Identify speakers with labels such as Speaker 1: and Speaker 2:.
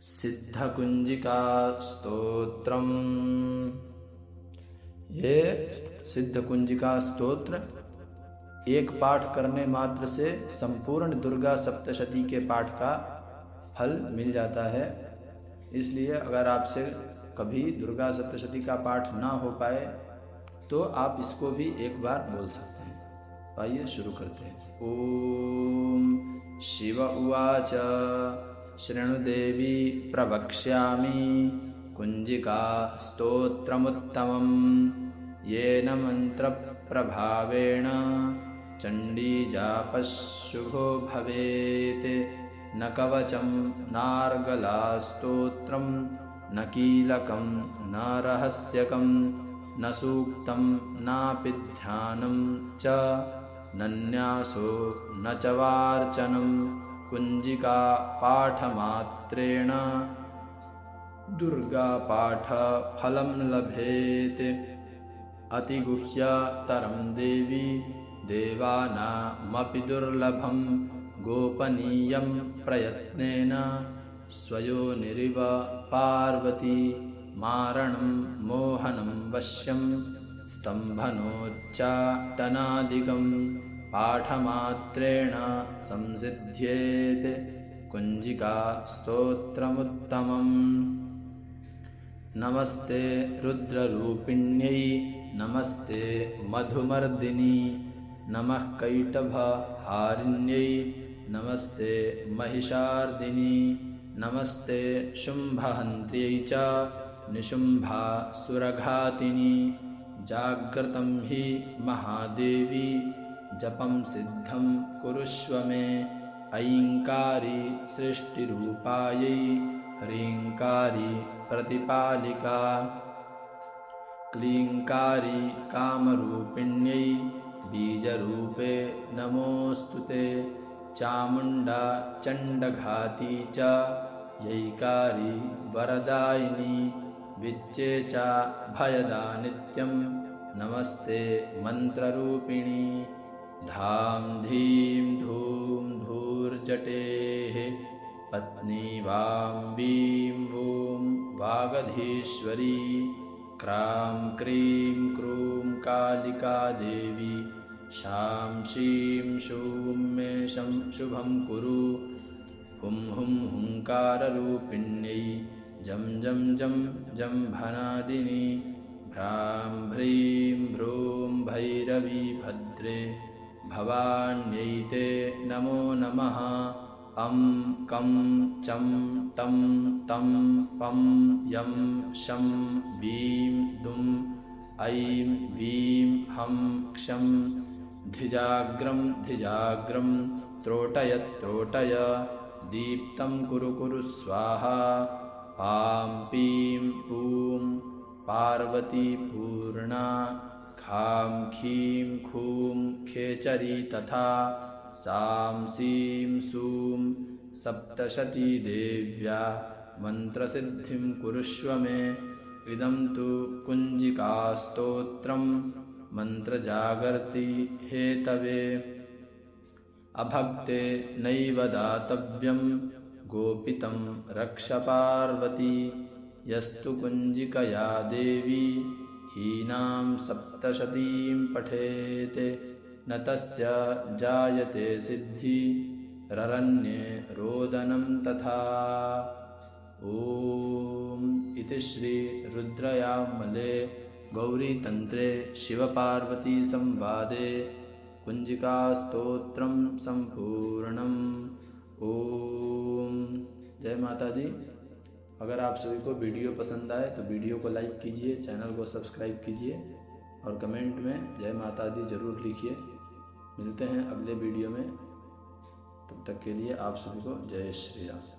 Speaker 1: सिद्धकुंजिका स्तोत्रम। ये सिद्धकुंजिका स्तोत्र एक पाठ करने मात्र से संपूर्ण दुर्गा सप्तशती के पाठ का फल मिल जाता है। इसलिए अगर आपसे कभी दुर्गा सप्तशती का पाठ ना हो पाए तो आप इसको भी एक बार बोल सकते हैं। आइए शुरू करते हैं। ओम शिव उवाच शृणुदेवी प्रवक्ष्यामि कुंजिका स्तोत्रमुत्तमं येन मंत्र प्रभावेण चंडी जापशुभो भवेत्। न कवचं नार्गला स्तोत्रं न कीलकं न रहस्यकं न सूक्तं नापि ध्यानं च न न्यासो न च वार्चनं। कुंजिका पाठमात्रेण दुर्गा पाठ फलं लभेत्। अतिगुह्यतरं देवी देवानामपि दुर्लभं गोपनीयं प्रयत्नेन स्वयोनिरिव पार्वती। मारणं मोहनं वश्यं स्तम्भनोच्चाटनादिकं पाठमात्रेण संसिद्ध्येत् कुंजिका स्तोत्रमुत्तमम्। नमस्ते रुद्ररूपिण्यै नमस्ते मधुमर्दिनी नमः कैटभहारिण्यै नमस्ते महिषार्दिनी नमस्ते शुम्भहन्त्यै च निशुम्भासुरघातिनी। जाग्रतं हि महादेवी जपं सिद्धं कुरुष्व मे। ऐङ्कारी सृष्टिरूपायै ह्रीङ्कारी प्रतिपालिका क्लीङ्कारी कामरूपिण्यै बीजरूपे नमोऽस्तुते। चामुण्डा चण्डघाती च यैकारी वरदायिनी विच्चे च भयदा नित्यं नमस्ते मन्त्ररूपिणी। धां धीं धूं धूर्जटेः पत्नी वां वीं वूं वागधीश्वरी। क्रां क्रीं क्रूं कालिका देवी शां शीं शूं मे शं शुभं कुरु। हुं हुं हुंकाररूपिण्यै जं जं जं जम्भनादिनी। भ्रां भ्रीं भ्रूं भैरवी भद्रे भवान्यै ते नमो नमः। अं कं चं टं तं पं यं शं वीं दुं ऐं वीं हं क्षं। धिजाग्रं धिजाग्रं त्रोटय त्रोटय दीप्तं कुरु कुरु स्वाहा। पां पीं पूं पार्वती पूर्णा खां खीं खूं खेचरी तथा। सां सीं सूं सप्तशती देव्या मन्त्रसिद्धिं कुरुष्व मे। इदं तु कुंजिकास्तोत्रं मन्त्रजागर्ति हेतवे। अभक्ते नैव दातव्यं गोपितं रक्ष पार्वती। यस्तु कुंजिकया देवी हीनां सप्तशतीं पठेत् न तस्य जायते सिद्धि ररण्ये रोदनं तथा। ओम इति श्री रुद्रयामले गौरीतंत्रे शिवपार्वती संवादे कुंजिका स्तोत्रम संपूर्णम। ओम जय माता दी। अगर आप सभी को वीडियो पसंद आए तो वीडियो को लाइक कीजिए, चैनल को सब्सक्राइब कीजिए और कमेंट में जय माता दी ज़रूर लिखिए। मिलते हैं अगले वीडियो में, तब तक के लिए आप सभी को जय श्री राम।